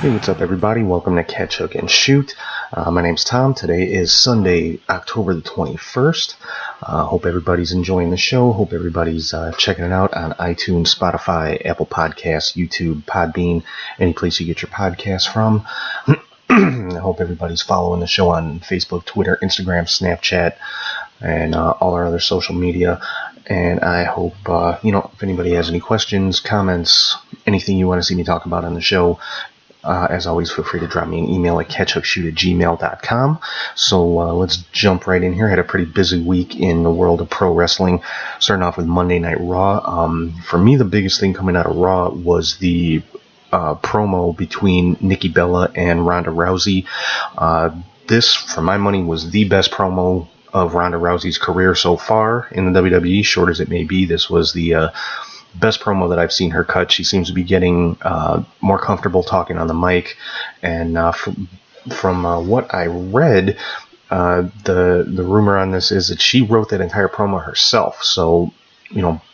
Hey, what's up, everybody? Welcome to Catch, Hook, and Shoot. My name's Tom. Today is Sunday, October the 21st. Hope everybody's enjoying the show. Hope everybody's checking it out on iTunes, Spotify, Apple Podcasts, YouTube, Podbean, any place you get your podcasts from. I hope everybody's following the show on Facebook, Twitter, Instagram, Snapchat, and all our other social media. And I hope, if anybody has any questions, comments, anything you want to see me talk about on the show, as always, feel free to drop me an email at catchhookshoot@gmail.com. So let's jump right in here. I had a pretty busy week in the world of pro wrestling, starting off with Monday Night Raw. For me, the biggest thing coming out of Raw was the promo between Nikki Bella and Ronda Rousey. This, for my money, was the best promo of Ronda Rousey's career so far in the WWE, short as it may be. This was the best promo that I've seen her cut. She seems to be getting more comfortable talking on the mic, and from what I read, the rumor on this is that she wrote that entire promo herself. So,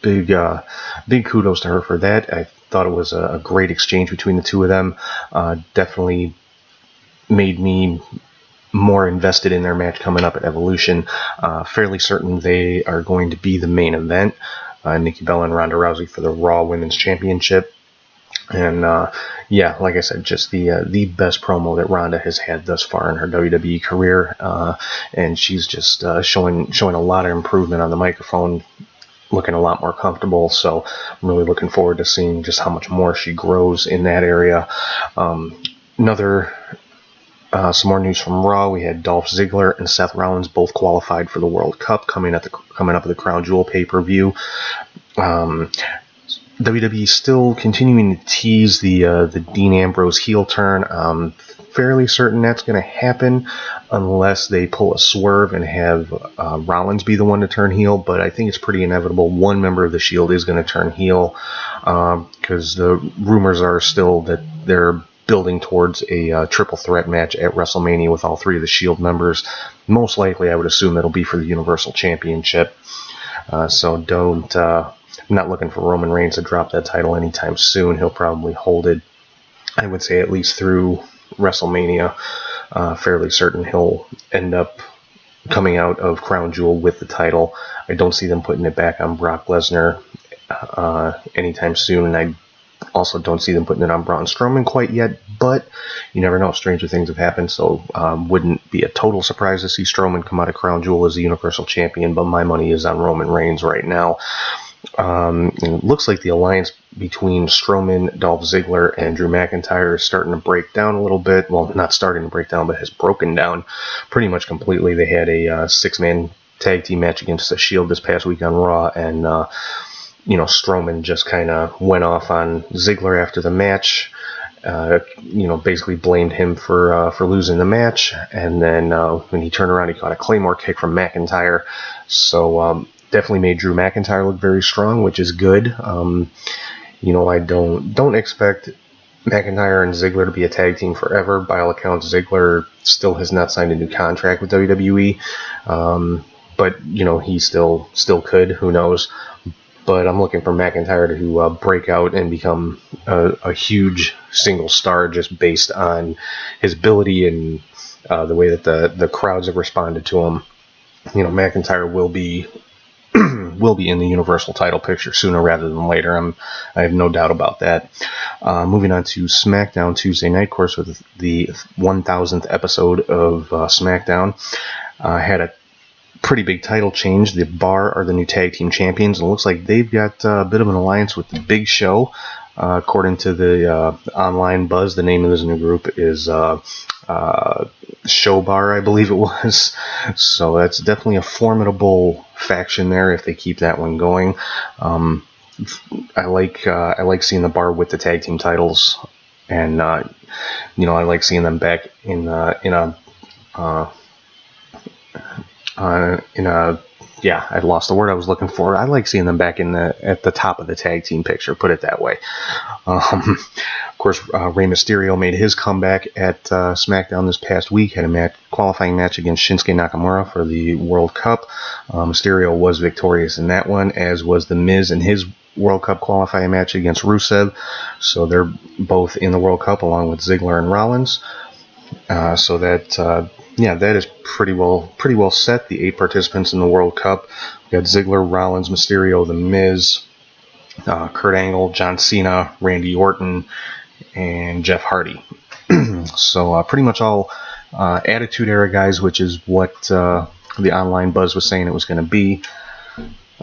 big kudos to her for that. I thought it was a great exchange between the two of them. Definitely made me more invested in their match coming up at Evolution. Fairly certain they are going to be the main event. Nikki Bella and Ronda Rousey for the Raw Women's Championship. And like I said, just the best promo that Ronda has had thus far in her WWE career. And she's just showing a lot of improvement on the microphone, looking a lot more comfortable. So I'm really looking forward to seeing just how much more she grows in that area. Some more news from Raw. We had Dolph Ziggler and Seth Rollins both qualified for the World Cup coming up at the Crown Jewel pay-per-view. WWE still continuing to tease the Dean Ambrose heel turn. Fairly certain that's going to happen unless they pull a swerve and have Rollins be the one to turn heel, but I think it's pretty inevitable one member of the Shield is going to turn heel, because the rumors are still that they're building towards a triple threat match at WrestleMania with all three of the Shield members. Most likely, I would assume that'll be for the Universal Championship. I'm not looking for Roman Reigns to drop that title anytime soon. He'll probably hold it, I would say, at least through WrestleMania. Fairly certain he'll end up coming out of Crown Jewel with the title. I don't see them putting it back on Brock Lesnar anytime soon, and I also don't see them putting it on Braun Strowman quite yet, but you never know. Stranger things have happened, so wouldn't be a total surprise to see Strowman come out of Crown Jewel as the Universal Champion, but my money is on Roman Reigns right now. It looks like the alliance between Strowman, Dolph Ziggler, and Drew McIntyre is starting to break down a little bit. Well, not starting to break down, but has broken down pretty much completely. They had a six-man tag team match against the Shield this past week on Raw, and Strowman just kind of went off on Ziggler after the match. Basically blamed him for losing the match, and then when he turned around, he caught a Claymore kick from McIntyre. So definitely made Drew McIntyre look very strong, which is good. I don't expect McIntyre and Ziggler to be a tag team forever. By all accounts, Ziggler still has not signed a new contract with WWE, but he still could. Who knows? But I'm looking for McIntyre to break out and become a huge single star just based on his ability and the way that the crowds have responded to him. McIntyre will be in the Universal title picture sooner rather than later. I have no doubt about that. Moving on to SmackDown Tuesday night, of course, with the 1000th episode of SmackDown. Had a pretty big title change. The Bar are the new tag team champions, and it looks like they've got a bit of an alliance with the Big Show. According to the online buzz, the name of this new group is Show Bar, I believe it was. So that's definitely a formidable faction there if they keep that one going. I like seeing the Bar with the tag team titles, and I like seeing them back in I lost the word I was looking for. I like seeing them back at the top of the tag team picture, put it that way. Of course, Rey Mysterio made his comeback at SmackDown this past week, had a qualifying match against Shinsuke Nakamura for the World Cup. Mysterio was victorious in that one, as was The Miz in his World Cup qualifying match against Rusev. So they're both in the World Cup along with Ziggler and Rollins. So that that is pretty well set. The 8 participants in the World Cup. We got Ziggler, Rollins, Mysterio, The Miz, Kurt Angle, John Cena, Randy Orton, and Jeff Hardy. So pretty much all Attitude Era guys, which is what the online buzz was saying it was going to be.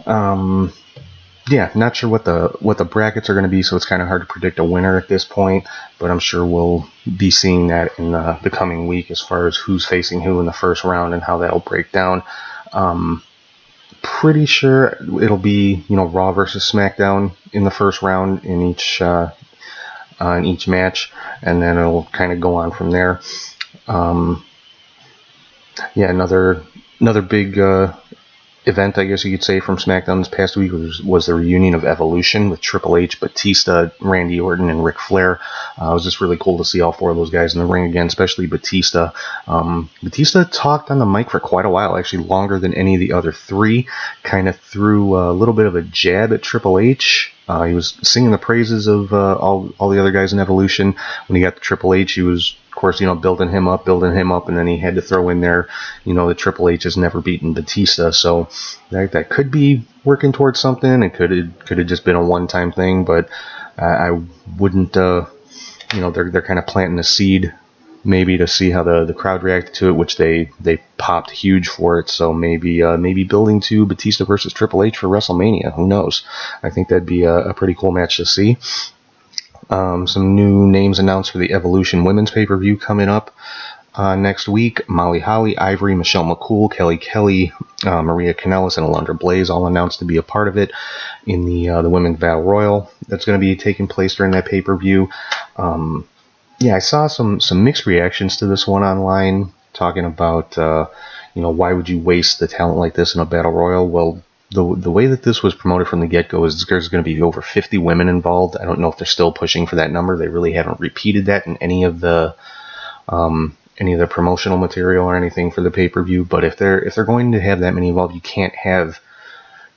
Not sure what the brackets are going to be, so it's kind of hard to predict a winner at this point, but I'm sure we'll be seeing that in the coming week as far as who's facing who in the first round and how that'll break down. Pretty sure it'll be Raw versus SmackDown in the first round in each match, and then it'll kind of go on from there. Another big event, I guess you could say, from SmackDown this past week was the reunion of Evolution with Triple H, Batista, Randy Orton, and Ric Flair. It was just really cool to see all 4 of those guys in the ring again, especially Batista. Batista talked on the mic for quite a while, actually longer than any of the other 3. Kind of threw a little bit of a jab at Triple H. He was singing the praises of all the other guys in Evolution. When he got to Triple H, he was, of course, building him up, and then he had to throw in there, the Triple H has never beaten Batista, so that could be working towards something. It could have just been a one-time thing, but I wouldn't, they're kind of planting a seed, maybe to see how the crowd reacted to it, which they popped huge for it. So maybe building to Batista versus Triple H for WrestleMania. Who knows? I think that'd be a pretty cool match to see. Some new names announced for the Evolution Women's Pay-Per-View coming up next week. Molly Holly, Ivory, Michelle McCool, Kelly Kelly, Maria Kanellis, and Alundra Blaze all announced to be a part of it in the Women's Battle Royal that's going to be taking place during that pay-per-view. I saw some mixed reactions to this one online, talking about why would you waste the talent like this in a battle royal? Well, the way that this was promoted from the get-go is there's going to be over 50 women involved. I don't know if they're still pushing for that number. They really haven't repeated that in any of the promotional material or anything for the pay-per-view. But if they're going to have that many involved, you can't have,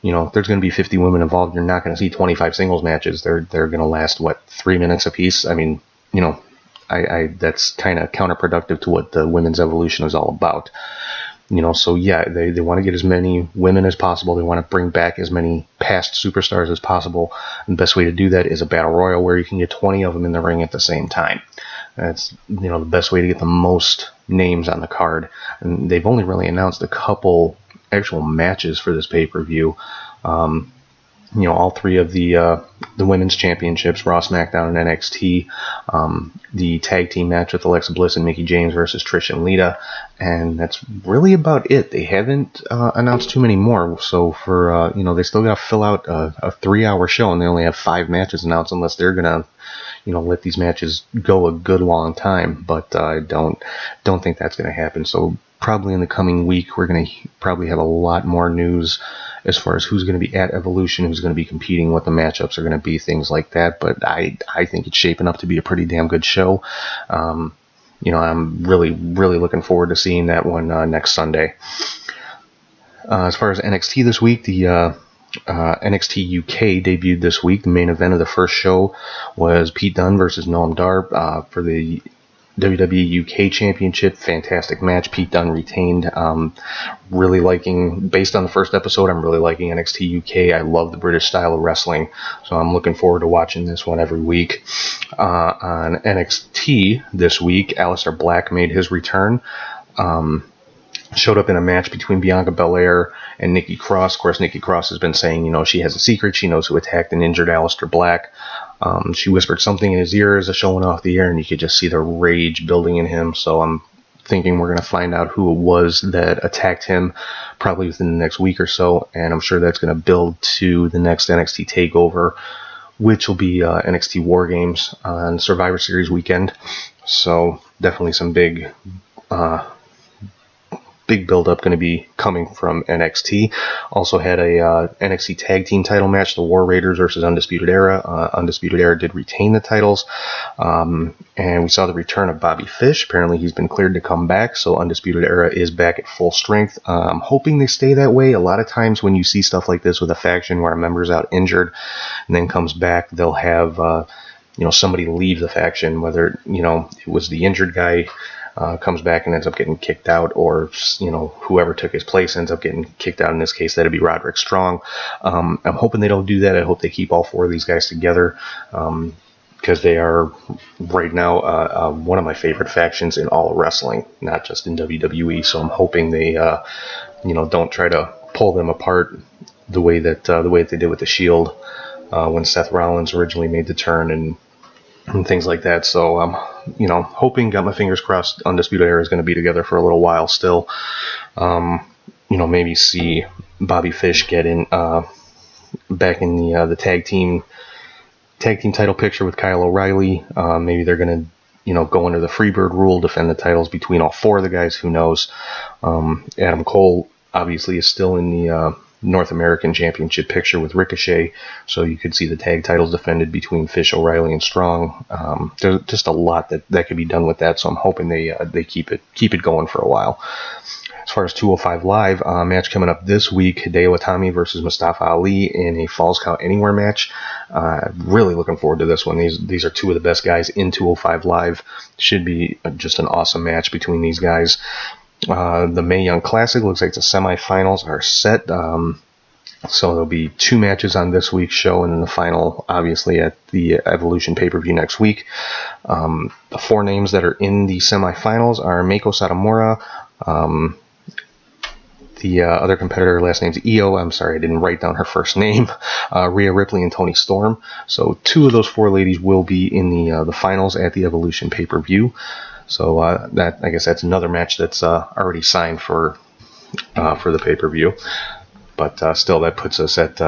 if there's going to be 50 women involved, you're not going to see 25 singles matches. They're going to last 3 minutes apiece. I mean, that's kind of counterproductive to what the women's evolution is all about. So they want to get as many women as possible. They want to bring back as many past superstars as possible. And the best way to do that is a battle royal where you can get 20 of them in the ring at the same time. That's, the best way to get the most names on the card. And they've only really announced a couple actual matches for this pay-per-view. All 3 of the women's championships, Raw, SmackDown, and NXT. The tag team match with Alexa Bliss and Mickie James versus Trish and Lita. And that's really about it. They haven't announced too many more. So for, they still got to fill out a 3-hour show, and they only have 5 matches announced, unless they're going to, let these matches go a good long time. But I don't think that's going to happen. So probably in the coming week, we're going to probably have a lot more news as far as who's going to be at Evolution, who's going to be competing, what the matchups are going to be, things like that. But I think it's shaping up to be a pretty damn good show. I'm really looking forward to seeing that one next Sunday. As far as NXT this week, the NXT UK debuted this week. The main event of the first show was Pete Dunne versus Noam Dar for the WWE UK Championship. Fantastic match. Pete Dunne retained. Really liking, based on the first episode, I'm really liking NXT UK. I love the British style of wrestling, so I'm looking forward to watching this one every week. On NXT this week, Aleister Black made his return. Showed up in a match between Bianca Belair and Nikki Cross. Of course, Nikki Cross has been saying, she has a secret. She knows who attacked and injured Aleister Black. She whispered something in his ear as a showing off the air, and you could just see the rage building in him. So I'm thinking we're going to find out who it was that attacked him probably within the next week or so, and I'm sure that's going to build to the next NXT TakeOver, which will be NXT War Games on Survivor Series weekend. So definitely some big big build-up going to be coming from NXT. Also had a NXT Tag Team title match, the War Raiders versus Undisputed Era. Undisputed Era did retain the titles. And we saw the return of Bobby Fish. Apparently he's been cleared to come back, so Undisputed Era is back at full strength. I'm hoping they stay that way. A lot of times when you see stuff like this with a faction where a member's out injured and then comes back, they'll have somebody leave the faction, whether it was the injured guy comes back and ends up getting kicked out, or whoever took his place ends up getting kicked out. In this case, that'd be Roderick Strong. I'm hoping they don't do that. I hope they keep all four of these guys together, because they are right now one of my favorite factions in all of wrestling, not just in WWE. So I'm hoping they don't try to pull them apart the way that they did with the Shield when Seth Rollins originally made the turn and things like that. So I'm hoping, got my fingers crossed, Undisputed Era is going to be together for a little while still. Maybe see Bobby Fish get in back in the tag team title picture with Kyle O'Reilly. Maybe they're going to go under the Freebird rule, defend the titles between all four of the guys. Who knows? Adam Cole obviously is still in the North American Championship picture with Ricochet, so you could see the tag titles defended between Fish, O'Reilly, and Strong. There's just a lot that could be done with that, so I'm hoping they keep it going for a while. As far as 205 Live, match coming up this week, Hideo Itami versus Mustafa Ali in a Falls Count Anywhere match. Really looking forward to this one. These are two of the best guys in 205 Live. Should be just an awesome match between these guys. The Mae Young Classic looks like the semifinals are set. So there'll be two matches on this week's show, and then the final, obviously, at the Evolution pay-per-view next week. The four names that are in the semifinals are Meiko Satomura, the other competitor, last name's Io. I'm sorry, I didn't write down her first name. Rhea Ripley and Toni Storm. So two of those four ladies will be in the finals at the Evolution pay-per-view. So I guess that's another match that's already signed for the pay-per-view. But still, that puts us at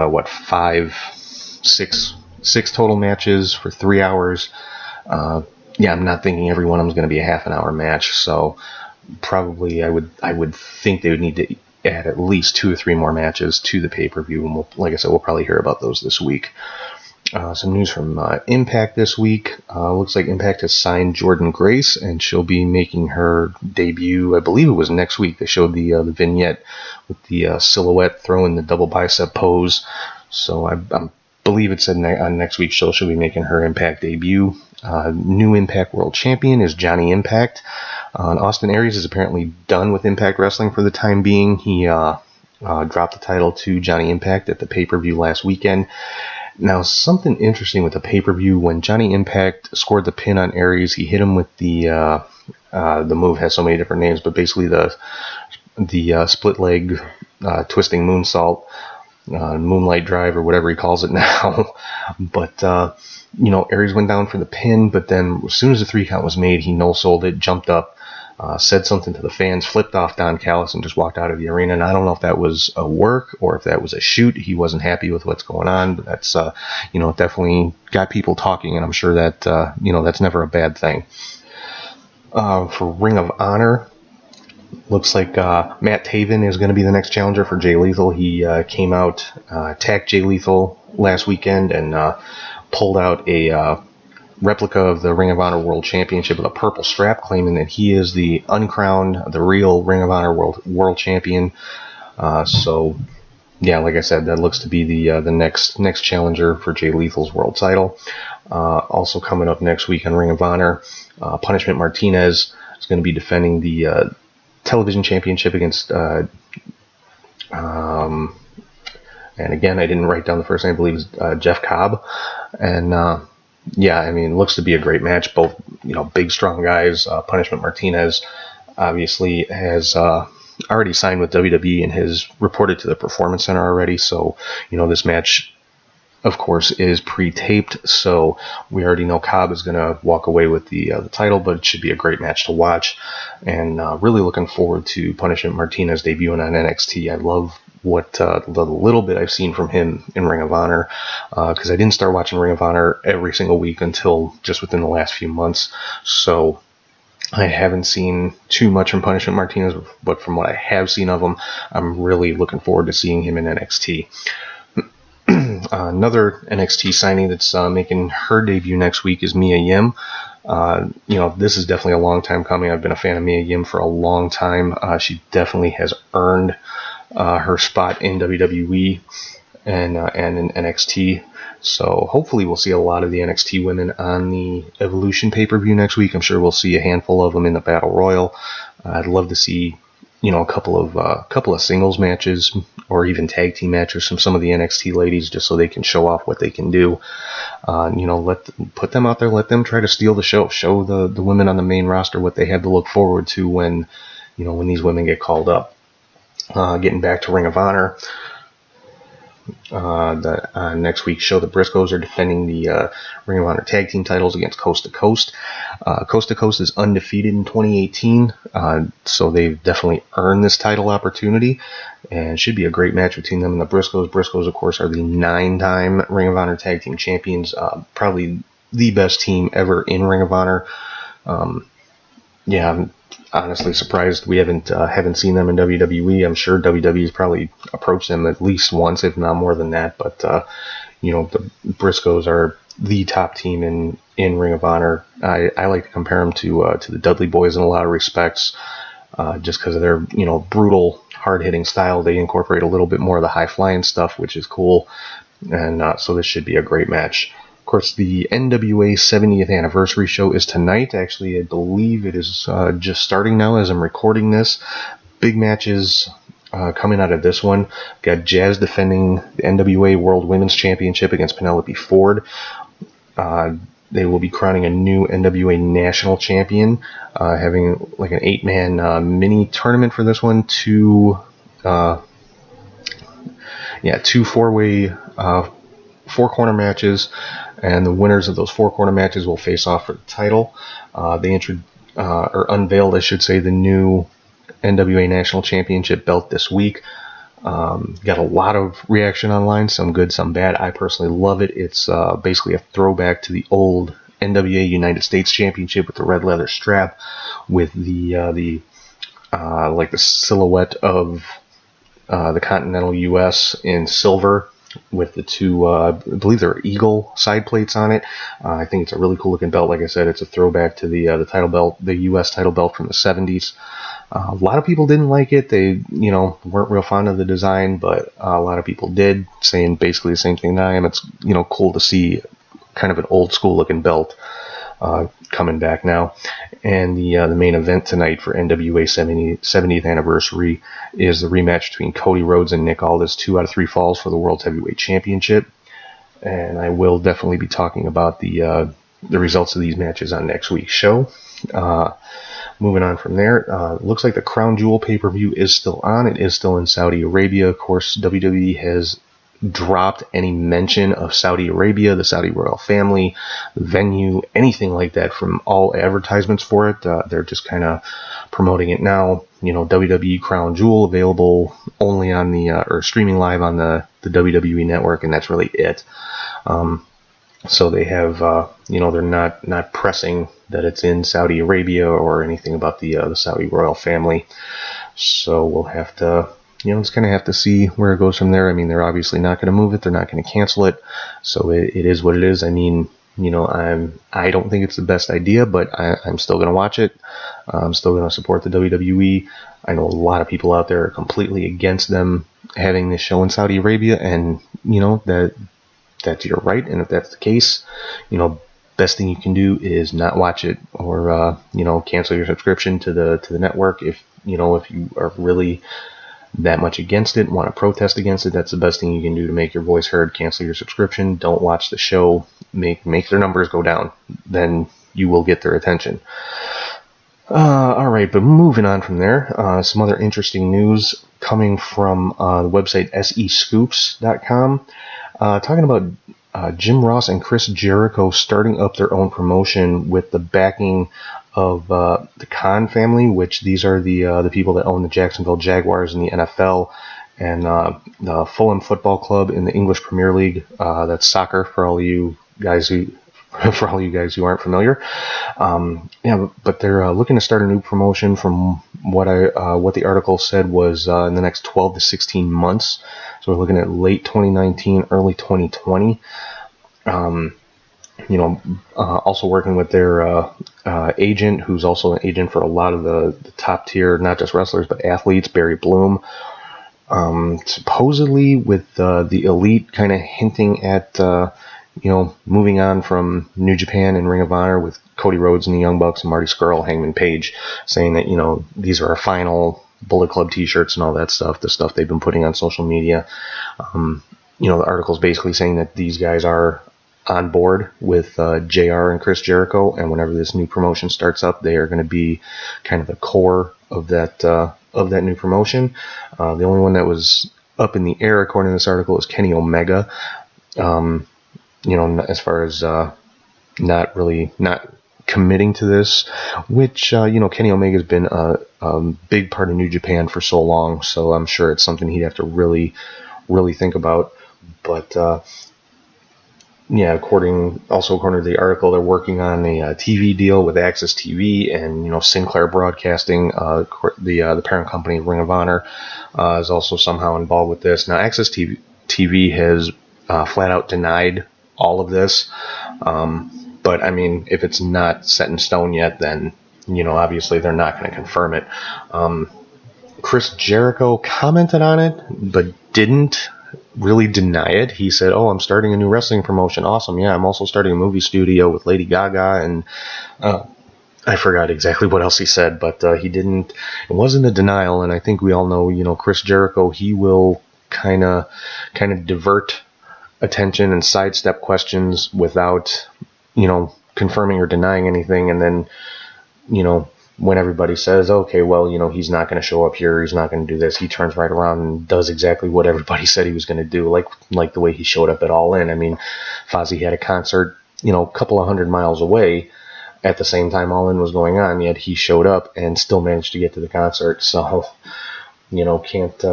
six total matches for 3 hours. I'm not thinking every one of them is going to be a half an hour match. So probably I would think they would need to add at least 2 or 3 more matches to the pay-per-view, and like I said, we'll probably hear about those this week. Some news from Impact this week. Looks like Impact has signed Jordynne Grace, and she'll be making her debut, I believe it was next week. They showed the vignette with the silhouette throwing the double bicep pose. So I believe it said on next week's show she'll be making her Impact debut. New Impact World Champion is Johnny Impact. Austin Aries is apparently done with Impact Wrestling for the time being. He dropped the title to Johnny Impact at the pay-per-view last weekend. Now, something interesting with the pay-per-view, when Johnny Impact scored the pin on Aries, he hit him with the move has so many different names, but basically the split leg twisting moonsault, moonlight drive, or whatever he calls it now. But Aries went down for the pin, but then as soon as the 3 count was made, he no-sold it, jumped up, said something to the fans, flipped off Don Callis, and just walked out of the arena. And I don't know if that was a work or if that was a shoot. He wasn't happy with what's going on, but that's definitely got people talking, and I'm sure that that's never a bad thing. For Ring of Honor, looks like Matt Taven is going to be the next challenger for Jay Lethal. He came out, attacked Jay Lethal last weekend, and pulled out a replica of the Ring of Honor World Championship with a purple strap, claiming that he is the uncrowned, the real Ring of Honor World Champion. So, like I said, that looks to be the next challenger for Jay Lethal's world title. Also coming up next week on Ring of Honor, Punishment Martinez is going to be defending the television championship against. And again, I didn't write down the first name. I believe it's Jeff Cobb, and. It looks to be a great match. Both, big, strong guys. Punishment Martinez obviously has already signed with WWE and has reported to the Performance Center already. So, this match, of course, is pre-taped. So we already know Cobb is going to walk away with the title, but it should be a great match to watch. And really looking forward to Punishment Martinez debuting on NXT. I love what the little bit I've seen from him in Ring of Honor, because I didn't start watching Ring of Honor every single week until just within the last few months. So I haven't seen too much from Punishment Martinez, but from what I have seen of him, I'm really looking forward to seeing him in NXT. Another NXT signing that's making her debut next week is Mia Yim. This is definitely a long time coming. I've been a fan of Mia Yim for a long time. She definitely has earned her spot in WWE and in NXT. So hopefully we'll see a lot of the NXT women on the Evolution pay-per-view next week. I'm sure we'll see a handful of them in the Battle Royal. I'd love to see, a couple of singles matches or even tag team matches from some of the NXT ladies, just so they can show off what they can do. Put them out there, let them try to steal the show. Show the women on the main roster what they have to look forward to when these women get called up. Getting back to Ring of Honor. Next week's show, the Briscoes are defending the Ring of Honor tag team titles against Coast to Coast. Coast to Coast is undefeated in 2018, so they've definitely earned this title opportunity, and should be a great match between them and the Briscoes. Briscoes, of course, are the 9-time Ring of Honor tag team champions, probably the best team ever in Ring of Honor. I'm honestly surprised we haven't seen them in WWE. I'm sure WWE's probably approached them at least once, if not more than that. But the Briscoes are the top team in Ring of Honor. I like to compare them to the Dudley Boys in a lot of respects, just because of their brutal, hard-hitting style. They incorporate a little bit more of the high-flying stuff, which is cool, and so this should be a great match. Of course, the NWA 70th anniversary show is tonight. Actually, I believe it is just starting now as I'm recording this. Big matches coming out of this one. We've got Jazz defending the NWA World Women's Championship against Penelope Ford. They will be crowning a new NWA National Champion, having like an 8-man mini tournament for this one. Two 4-way 4-corner matches, and the winners of those 4-corner matches will face off for the title. They unveiled, I should say, the new NWA National Championship belt this week. Got a lot of reaction online, some good, some bad. I personally love it. It's basically a throwback to the old NWA United States Championship with the red leather strap, with the silhouette of the continental U.S. in silver, with the two, I believe they're eagle side plates on it. I think it's a really cool looking belt. Like I said, it's a throwback to the title belt, the U.S. title belt from the 70s. A lot of people didn't like it. They, weren't real fond of the design, but a lot of people did, saying basically the same thing that I am. It's, cool to see kind of an old school looking belt coming back now. And the main event tonight for NWA 70th anniversary is the rematch between Cody Rhodes and Nick Aldis, 2 out of 3 falls for the World Heavyweight Championship. And I will definitely be talking about the results of these matches on next week's show. Moving on from there, looks like the Crown Jewel pay-per-view is still on. It is still in Saudi Arabia. Of course, WWE has dropped any mention of Saudi Arabia, the Saudi royal family, the venue, anything like that from all advertisements for it. They're just kind of promoting it now. WWE Crown Jewel available only on or streaming live on the WWE network, and that's really it. So they have, they're not pressing that it's in Saudi Arabia or anything about the Saudi royal family. So we'll have to, just kind of have to see where it goes from there. I mean, they're obviously not going to move it. They're not going to cancel it. So it is what it is. I mean, I don't think it's the best idea, but I'm still going to watch it. I'm still going to support the WWE. I know a lot of people out there are completely against them having this show in Saudi Arabia, and that's your right. And if that's the case, best thing you can do is not watch it, or cancel your subscription to the network. If you are really that much against it, want to protest against it, that's the best thing you can do to make your voice heard. Cancel your subscription. Don't watch the show. Make their numbers go down. Then you will get their attention. Alright, but moving on from there, some other interesting news coming from the website SEScoops.com, talking about Jim Ross and Chris Jericho starting up their own promotion with the backing of the Khan family, which these are the people that own the Jacksonville Jaguars in the NFL, and the Fulham Football Club in the English Premier League. That's soccer for all you guys who for all you guys who aren't familiar. But they're looking to start a new promotion. From what the article said was in the next 12 to 16 months. So we're looking at late 2019, early 2020. Also working with their agent, who's also an agent for a lot of the top tier, not just wrestlers, but athletes, Barry Bloom. Supposedly with the Elite kind of hinting at, moving on from New Japan and Ring of Honor with Cody Rhodes and the Young Bucks and Marty Scurll, Hangman Page, saying that, these are our final Bullet Club t-shirts and all that stuff, the stuff they've been putting on social media. The article's basically saying that these guys are on board with JR and Chris Jericho, and whenever this new promotion starts up, they are going to be kind of the core of that new promotion. The only one that was up in the air, according to this article, is Kenny Omega. As far as not committing to this, which Kenny Omega's been a big part of New Japan for so long, so I'm sure it's something he'd have to really, really think about. But according to the article, they're working on a TV deal with Access TV, and Sinclair Broadcasting, the parent company, Ring of Honor, is also somehow involved with this. Now, Access TV has flat out denied all of this, but I mean, if it's not set in stone yet, then obviously they're not going to confirm it. Chris Jericho commented on it, but didn't really deny it. He said, "Oh, I'm starting a new wrestling promotion. Awesome. Yeah, I'm also starting a movie studio with Lady Gaga," and I forgot exactly what else he said, but it wasn't a denial. And I think we all know, Chris Jericho, he will kind of divert attention and sidestep questions without, confirming or denying anything. And then, when everybody says, okay, well, he's not going to show up here, he's not going to do this, he turns right around and does exactly what everybody said he was going to do, like the way he showed up at All In. I mean, Fozzy had a concert, a couple of 100 miles away at the same time All In was going on, yet he showed up and still managed to get to the concert. So, can't,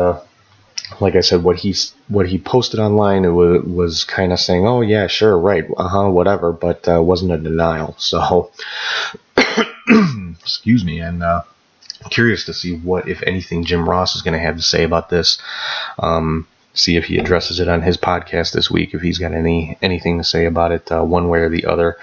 like I said, what he posted online, it was kind of saying, oh yeah, sure, right, whatever, but wasn't a denial. So, excuse me, and curious to see what, if anything, Jim Ross is going to have to say about this. See if he addresses it on his podcast this week, if he's got anything to say about it, one way or the other.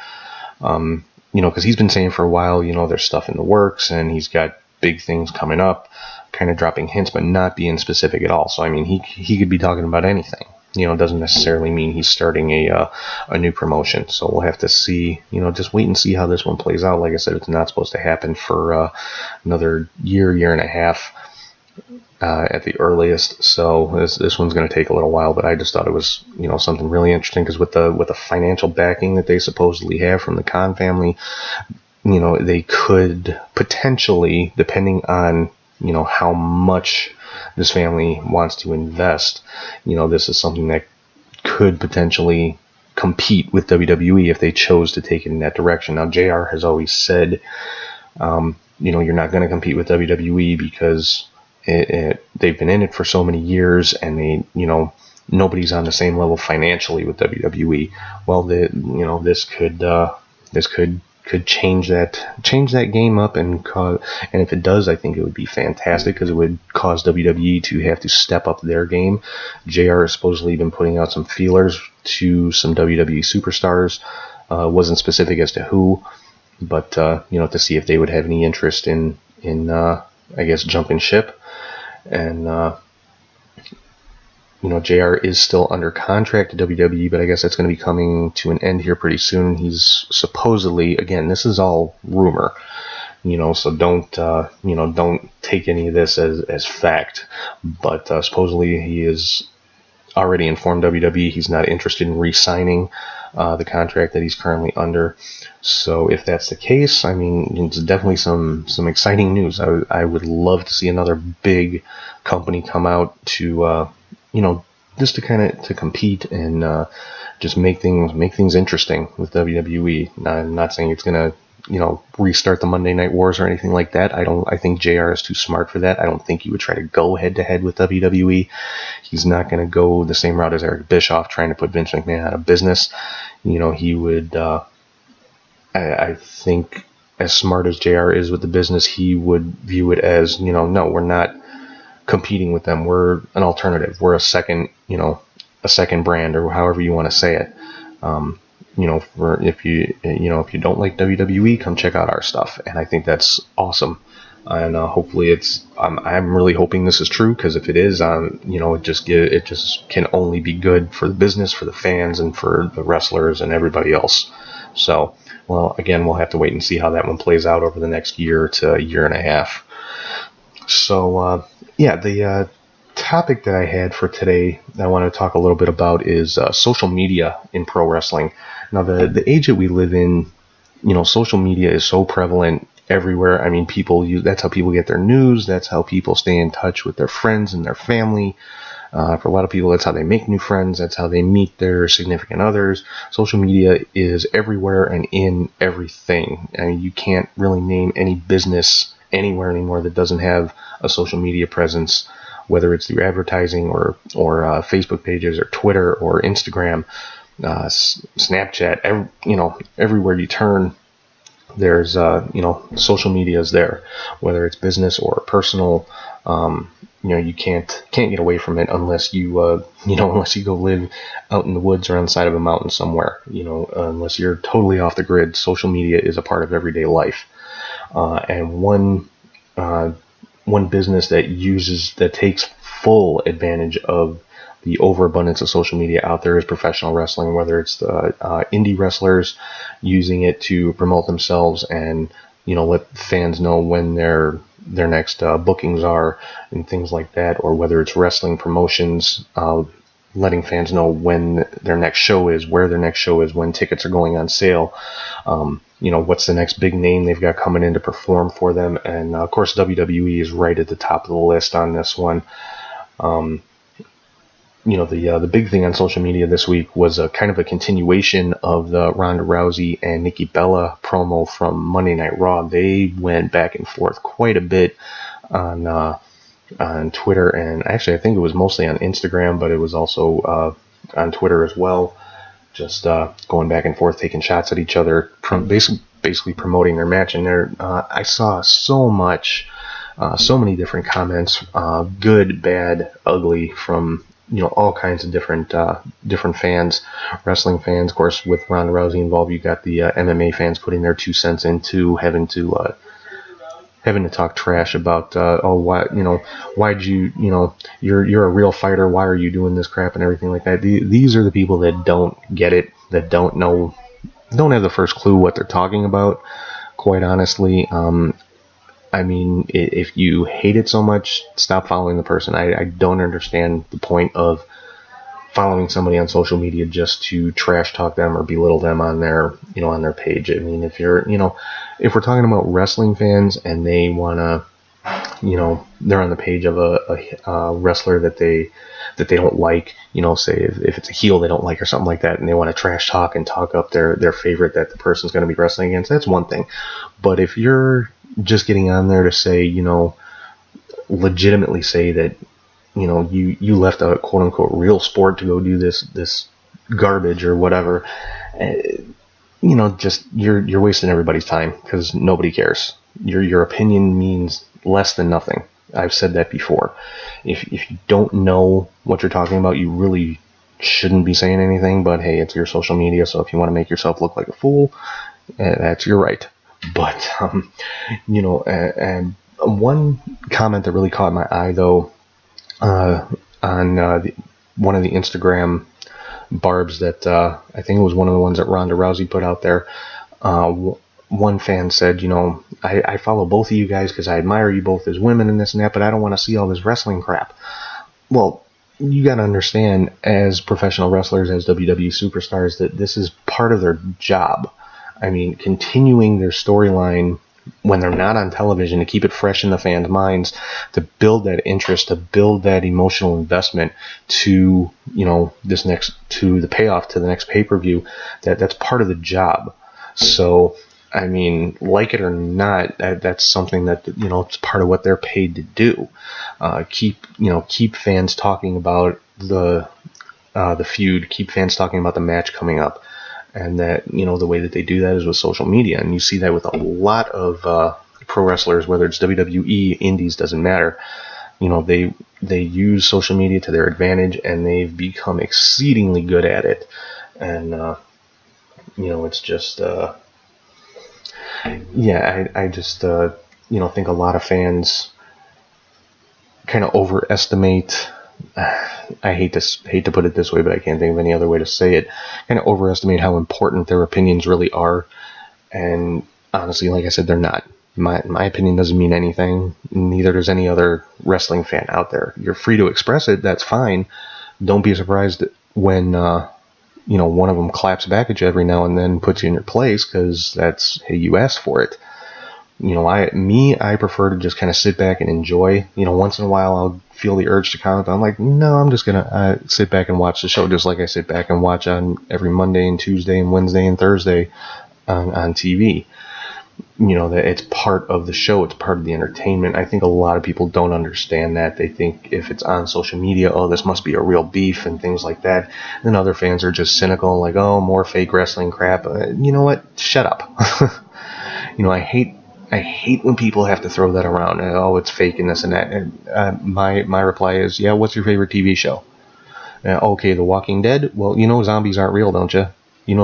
Because he's been saying for a while, there's stuff in the works, and he's got big things coming up, kind of dropping hints, but not being specific at all. So, I mean, he could be talking about anything. Doesn't necessarily mean he's starting a new promotion. So we'll have to see, just wait and see how this one plays out. Like I said, it's not supposed to happen for another year and a half at the earliest. So this one's going to take a little while, but I just thought it was, something really interesting, because with the financial backing that they supposedly have from the Khan family, they could potentially, depending on, how much this family wants to invest, this is something that could potentially compete with WWE if they chose to take it in that direction. Now, JR has always said, you're not going to compete with WWE because they've been in it for so many years, and they, nobody's on the same level financially with WWE. Well, this could change that game up, and if it does, I think it would be fantastic, because it would cause WWE to have to step up their game. JR has supposedly been putting out some feelers to some WWE superstars. Wasn't specific as to who, but to see if they would have any interest in I guess jumping ship. And JR is still under contract to WWE, but I guess that's going to be coming to an end here pretty soon. He's supposedly, again, this is all rumor, so don't take any of this as fact, but supposedly he is already informed WWE he's not interested in re-signing the contract that he's currently under. So if that's the case, I mean, it's definitely some exciting news. I would love to see another big company come out to just to compete and just make things interesting with WWE. I'm not saying it's gonna restart the Monday Night Wars or anything like that. I think JR is too smart for that. I don't think he would try to go head to head with WWE. He's not going to go the same route as Eric Bischoff, trying to put Vince McMahon out of business. He would I think as smart as JR is with the business, he would view it as, no, we're not competing with them. We're an alternative. We're a second brand, or however you want to say it. For if you don't like WWE, come check out our stuff. And I think that's awesome. And hopefully I'm really hoping this is true, because if it is, it just can only be good for the business, for the fans, and for the wrestlers and everybody else. So, well, again, we'll have to wait and see how that one plays out over the next year to a year and a half. So, the topic that I had for today that I want to talk a little bit about is social media in pro wrestling. Now, the age that we live in, social media is so prevalent everywhere. I mean, that's how people get their news. That's how people stay in touch with their friends and their family. For a lot of people, that's how they make new friends. That's how they meet their significant others. Social media is everywhere and in everything. I mean, you can't really name any business anywhere anymore that doesn't have a social media presence, whether it's through advertising or Facebook pages or Twitter or Instagram, Snapchat. Everywhere you turn, there's social media is there, whether it's business or personal. You can't get away from it unless you unless you go live out in the woods or on the side of a mountain somewhere. Unless you're totally off the grid, social media is a part of everyday life. And one business that takes full advantage of the overabundance of social media out there is professional wrestling, whether it's the indie wrestlers using it to promote themselves and let fans know when their next bookings are and things like that, or whether it's wrestling promotions letting fans know when their next show is, where their next show is, when tickets are going on sale, what's the next big name they've got coming in to perform for them. And of course, WWE is right at the top of the list on this one. The big thing on social media this week was a kind of a continuation of the Ronda Rousey and Nikki Bella promo from Monday Night Raw. They went back and forth quite a bit on Twitter, and actually I think it was mostly on Instagram, but it was also on Twitter as well. Just going back and forth, taking shots at each other, basically promoting their match. And I saw so many different comments, good, bad, ugly, from all kinds of different fans, wrestling fans. Of course, with Ronda Rousey involved, you got the MMA fans putting their 2 cents into having to talk trash about why'd you're a real fighter, why are you doing this crap and everything like that. These are the people that don't get it, that don't have the first clue what they're talking about, quite honestly. I mean, if you hate it so much, stop following the person. I don't understand the point of following somebody on social media just to trash talk them or belittle them on their page. I mean, if we're talking about wrestling fans and they want to, they're on the page of a wrestler that they don't like, say if it's a heel they don't like or something like that, and they want to trash talk and talk up their favorite that the person's going to be wrestling against, that's one thing. But if you're just getting on there to say, legitimately say that, you left a quote unquote real sport to go do this garbage or whatever, just you're wasting everybody's time, because nobody cares. Your opinion means less than nothing. I've said that before. If you don't know what you're talking about, you really shouldn't be saying anything. But hey, it's your social media, so if you want to make yourself look like a fool, that's your right. But and one comment that really caught my eye, though, on one of the Instagram barbs that I think it was one of the ones that Ronda Rousey put out there. One fan said, I follow both of you guys because I admire you both as women and this and that, but I don't want to see all this wrestling crap. Well, you got to understand, as professional wrestlers, as WWE superstars, that this is part of their job. I mean, continuing their storyline when they're not on television, to keep it fresh in the fans' minds, to build that interest, to build that emotional investment to, to the payoff, to the next pay-per-view, that's part of the job. So, I mean, like it or not, that's something that, it's part of what they're paid to do. Keep fans talking about the feud, keep fans talking about the match coming up. and that, the way that they do that is with social media, and you see that with a lot of pro wrestlers, whether it's WWE, Indies, doesn't matter. They use social media to their advantage, and they've become exceedingly good at it. And it's just I just think a lot of fans kind of overestimate. I hate to put it this way, but I can't think of any other way to say it. Kind of overestimate how important their opinions really are, and honestly, like I said, they're not. My opinion doesn't mean anything. Neither does any other wrestling fan out there. You're free to express it. That's fine. Don't be surprised when one of them claps back at you every now and then, puts you in your place, because that's, hey, you asked for it. I prefer to just kind of sit back and enjoy. Once in a while I'll feel the urge to comment. I'm like, no, I'm just gonna sit back and watch the show, just like I sit back and watch on every Monday and Tuesday and Wednesday and Thursday on TV. That it's part of the show, it's part of the entertainment. I think a lot of people don't understand that. They think if it's on social media, oh, this must be a real beef and things like that. Then other fans are just cynical, like, oh, more fake wrestling crap. You know what? Shut up. I hate when people have to throw that around. Oh, it's fake and this and that. And my reply is, yeah, what's your favorite TV show? Okay, The Walking Dead. Well, zombies aren't real, don't you?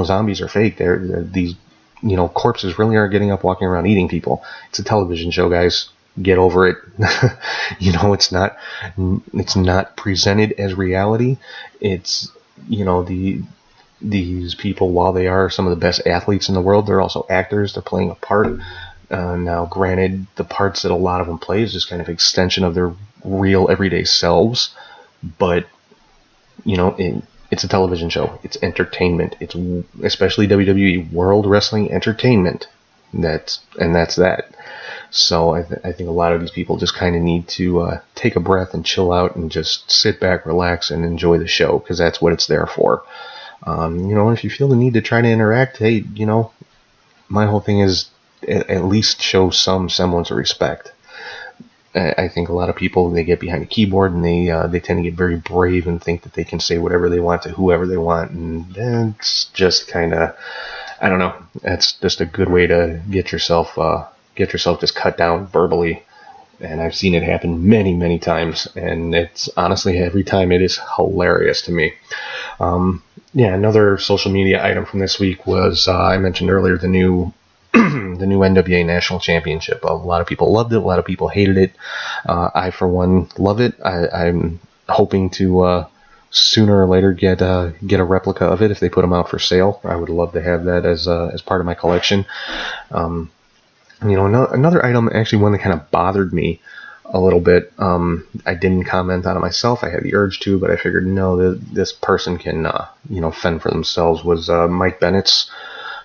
Zombies are fake. They're these, corpses really aren't getting up, walking around, eating people. It's a television show, guys. Get over it. It's not presented as reality. It's, these people, while they are some of the best athletes in the world, they're also actors. They're playing a part. Now, granted, the parts that a lot of them play is just kind of extension of their real everyday selves, but it's a television show. It's entertainment. It's especially WWE World Wrestling Entertainment. That's that. So I think a lot of these people just kind of need to take a breath and chill out and just sit back, relax, and enjoy the show, because that's what it's there for. If you feel the need to try to interact, hey, my whole thing is at least show some semblance of respect. I think a lot of people, they get behind a keyboard and they tend to get very brave and think that they can say whatever they want to whoever they want, and it's just kind of, I don't know. It's just a good way to get yourself just cut down verbally, and I've seen it happen many, many times, and it's honestly, every time, it is hilarious to me. Another social media item from this week was, I mentioned earlier, the new NWA National Championship. A lot of people loved it. A lot of people hated it. I, for one, love it. I'm hoping to sooner or later get a replica of it if they put them out for sale. I would love to have that as part of my collection. Another item, actually one that kind of bothered me a little bit. I didn't comment on it myself. I had the urge to, but I figured, no, this person can fend for themselves. Was Mike Bennett's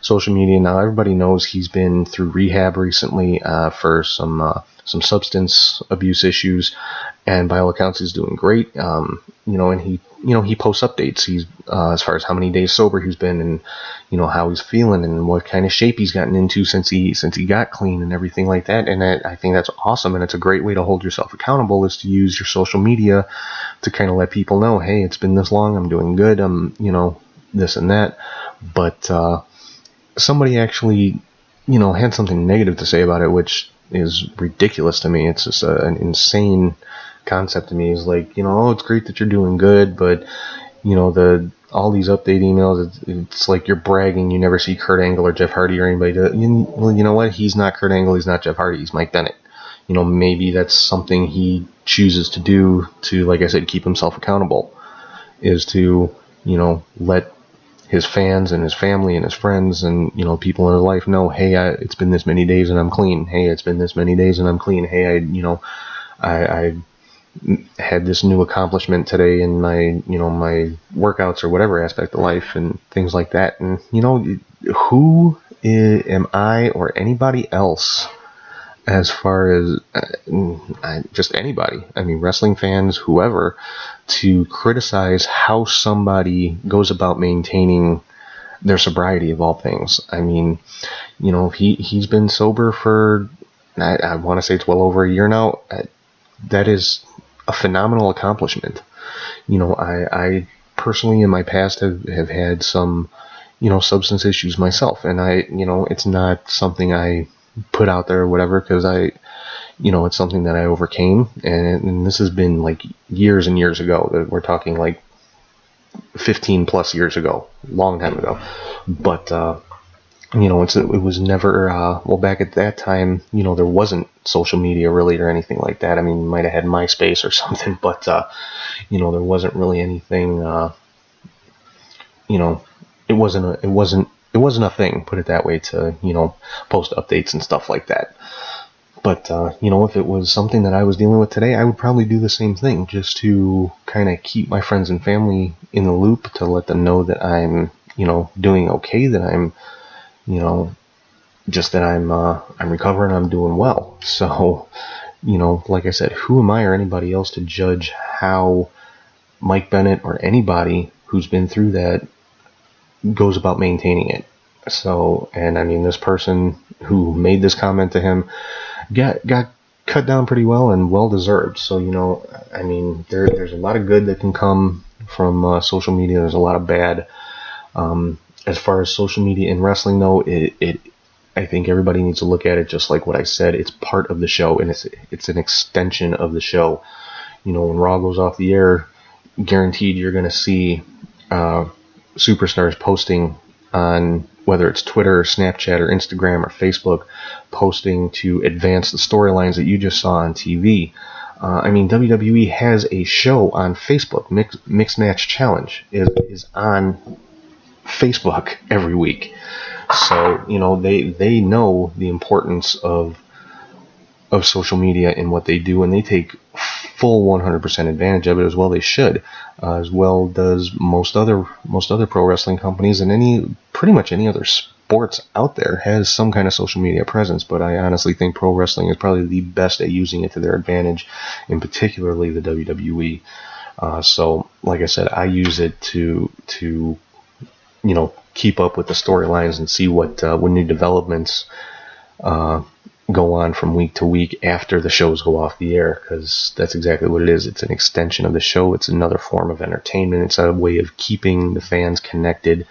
social media. Now, everybody knows he's been through rehab recently for some substance abuse issues, and by all accounts, he's doing great. And he posts updates. He's as far as how many days sober he's been, and how he's feeling, and what kind of shape he's gotten into since he got clean, and everything like that. And I think that's awesome, and it's a great way to hold yourself accountable, is to use your social media to kind of let people know, hey, it's been this long, I'm doing good, I'm this and that. But somebody actually, had something negative to say about it, which is ridiculous to me. It's just an insane concept to me. Is like, oh, it's great that you're doing good, but all these update emails, it's like you're bragging. You never see Kurt Angle or Jeff Hardy or anybody do it. Well, you know what? He's not Kurt Angle. He's not Jeff Hardy. He's Mike Bennett. Maybe that's something he chooses to do to, like I said, keep himself accountable, is to, let his fans and his family and his friends and people in his life know, hey, it's been this many days and I'm clean. Hey, it's been this many days and I'm clean. Hey, I had this new accomplishment today in my my workouts or whatever aspect of life and things like that. And who am I or anybody else, as far as just anybody, I mean, wrestling fans, whoever, to criticize how somebody goes about maintaining their sobriety, of all things. I mean, he's been sober for, I want to say it's well over a year now. That is a phenomenal accomplishment. I personally in my past have had some, substance issues myself, and it's not something I put out there or whatever, because it's something that I overcame, and this has been like years and years ago. We're talking like 15 plus years ago, long time ago. But it was never back at that time, there wasn't social media really or anything like that. I mean, you might have had MySpace or something, but there wasn't really anything. It wasn't a thing, put it that way, to post updates and stuff like that. But, if it was something that I was dealing with today, I would probably do the same thing, just to kind of keep my friends and family in the loop, to let them know that I'm, doing okay, that I'm, just that I'm recovering, I'm doing well. So, like I said, who am I or anybody else to judge how Mike Bennett or anybody who's been through that goes about maintaining it? So, and I mean, this person who made this comment to him got cut down pretty well, and well deserved. So, I mean, there's a lot of good that can come from social media. There's a lot of bad. As far as social media in wrestling, though, I think everybody needs to look at it just like what I said. It's part of the show, and it's an extension of the show. When Raw goes off the air, guaranteed you're going to see superstars posting on, whether it's Twitter or Snapchat or Instagram or Facebook, posting to advance the storylines that you just saw on TV. I mean, WWE has a show on Facebook. Mixed Match Challenge is on Facebook every week. So, they know the importance of social media and what they do, and they take full 100% advantage of it, as well they should. As well does most other pro wrestling companies, and pretty much any other sports out there has some kind of social media presence. But I honestly think pro wrestling is probably the best at using it to their advantage, and particularly the WWE. So, like I said, I use it to keep up with the storylines and see what new developments go on from week to week after the shows go off the air, because that's exactly what it is. It's an extension of the show. It's another form of entertainment. It's a way of keeping the fans connected.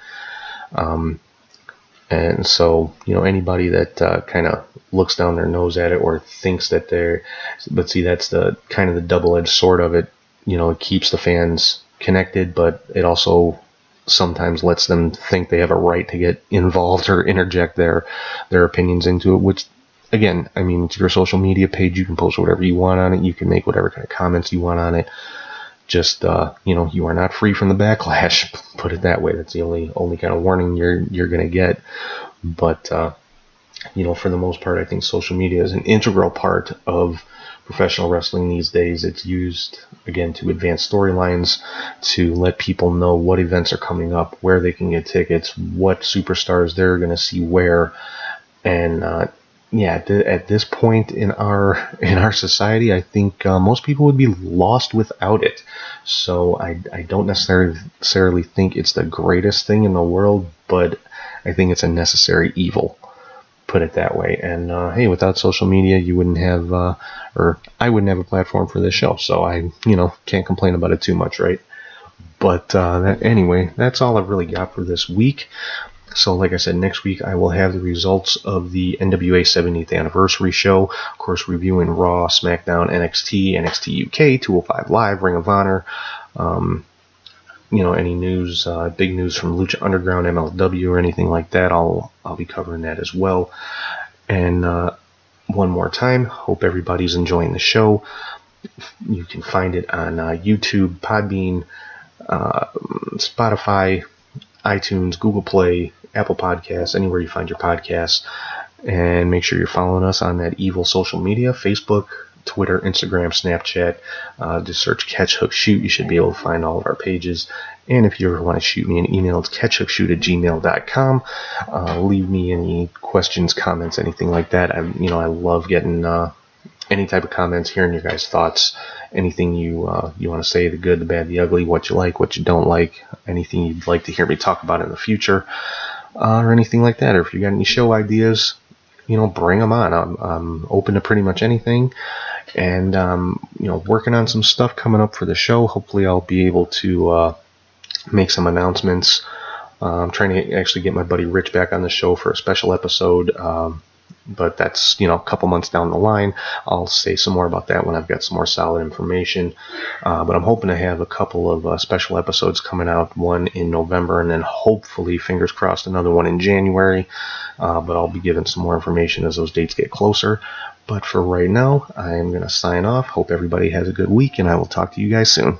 And so, anybody that kind of looks down their nose at it, or thinks that but see, that's the kind of the double-edged sword of it. It keeps the fans connected, but it also sometimes lets them think they have a right to get involved or interject their opinions into it, which, again, I mean, it's your social media page. You can post whatever you want on it. You can make whatever kind of comments you want on it. Just, you are not free from the backlash, put it that way. That's the only kind of warning you're going to get. But, for the most part, I think social media is an integral part of professional wrestling these days. It's used, again, to advance storylines, to let people know what events are coming up, where they can get tickets, what superstars they're going to see where. And at this point in our society, I think most people would be lost without it. So I don't necessarily think it's the greatest thing in the world, but I think it's a necessary evil, put it that way. And hey, without social media, you wouldn't have, or I wouldn't have a platform for this show. So I, can't complain about it too much, right? But anyway, that's all I've really got for this week. So like I said, next week I will have the results of the NWA 70th anniversary show. Of course, reviewing Raw, SmackDown, NXT, NXT UK, 205 Live, Ring of Honor. Any news, big news from Lucha Underground, MLW, or anything like that, I'll be covering that as well. And one more time, hope everybody's enjoying the show. You can find it on YouTube, Podbean, Spotify, iTunes, Google Play, Apple Podcasts, anywhere you find your podcasts. And make sure you're following us on that evil social media, Facebook, Twitter, Instagram, Snapchat. Just search Catch Hook Shoot. You should be able to find all of our pages. And if you ever want to shoot me an email, it's catchhookshoot@gmail.com. Leave me any questions, comments, anything like that. I love getting any type of comments, hearing your guys' thoughts, anything you want to say, the good, the bad, the ugly, what you like, what you don't like, anything you'd like to hear me talk about in the future, or anything like that. Or if you got any show ideas, bring them on. I'm open to pretty much anything. And, working on some stuff coming up for the show. Hopefully I'll be able to make some announcements I'm trying to actually get my buddy Rich back on the show for a special episode, but that's, a couple months down the line. I'll say some more about that when I've got some more solid information. But I'm hoping to have a couple of special episodes coming out, one in November, and then hopefully, fingers crossed, another one in January. But I'll be giving some more information as those dates get closer. But for right now, I am going to sign off. Hope everybody has a good week, and I will talk to you guys soon.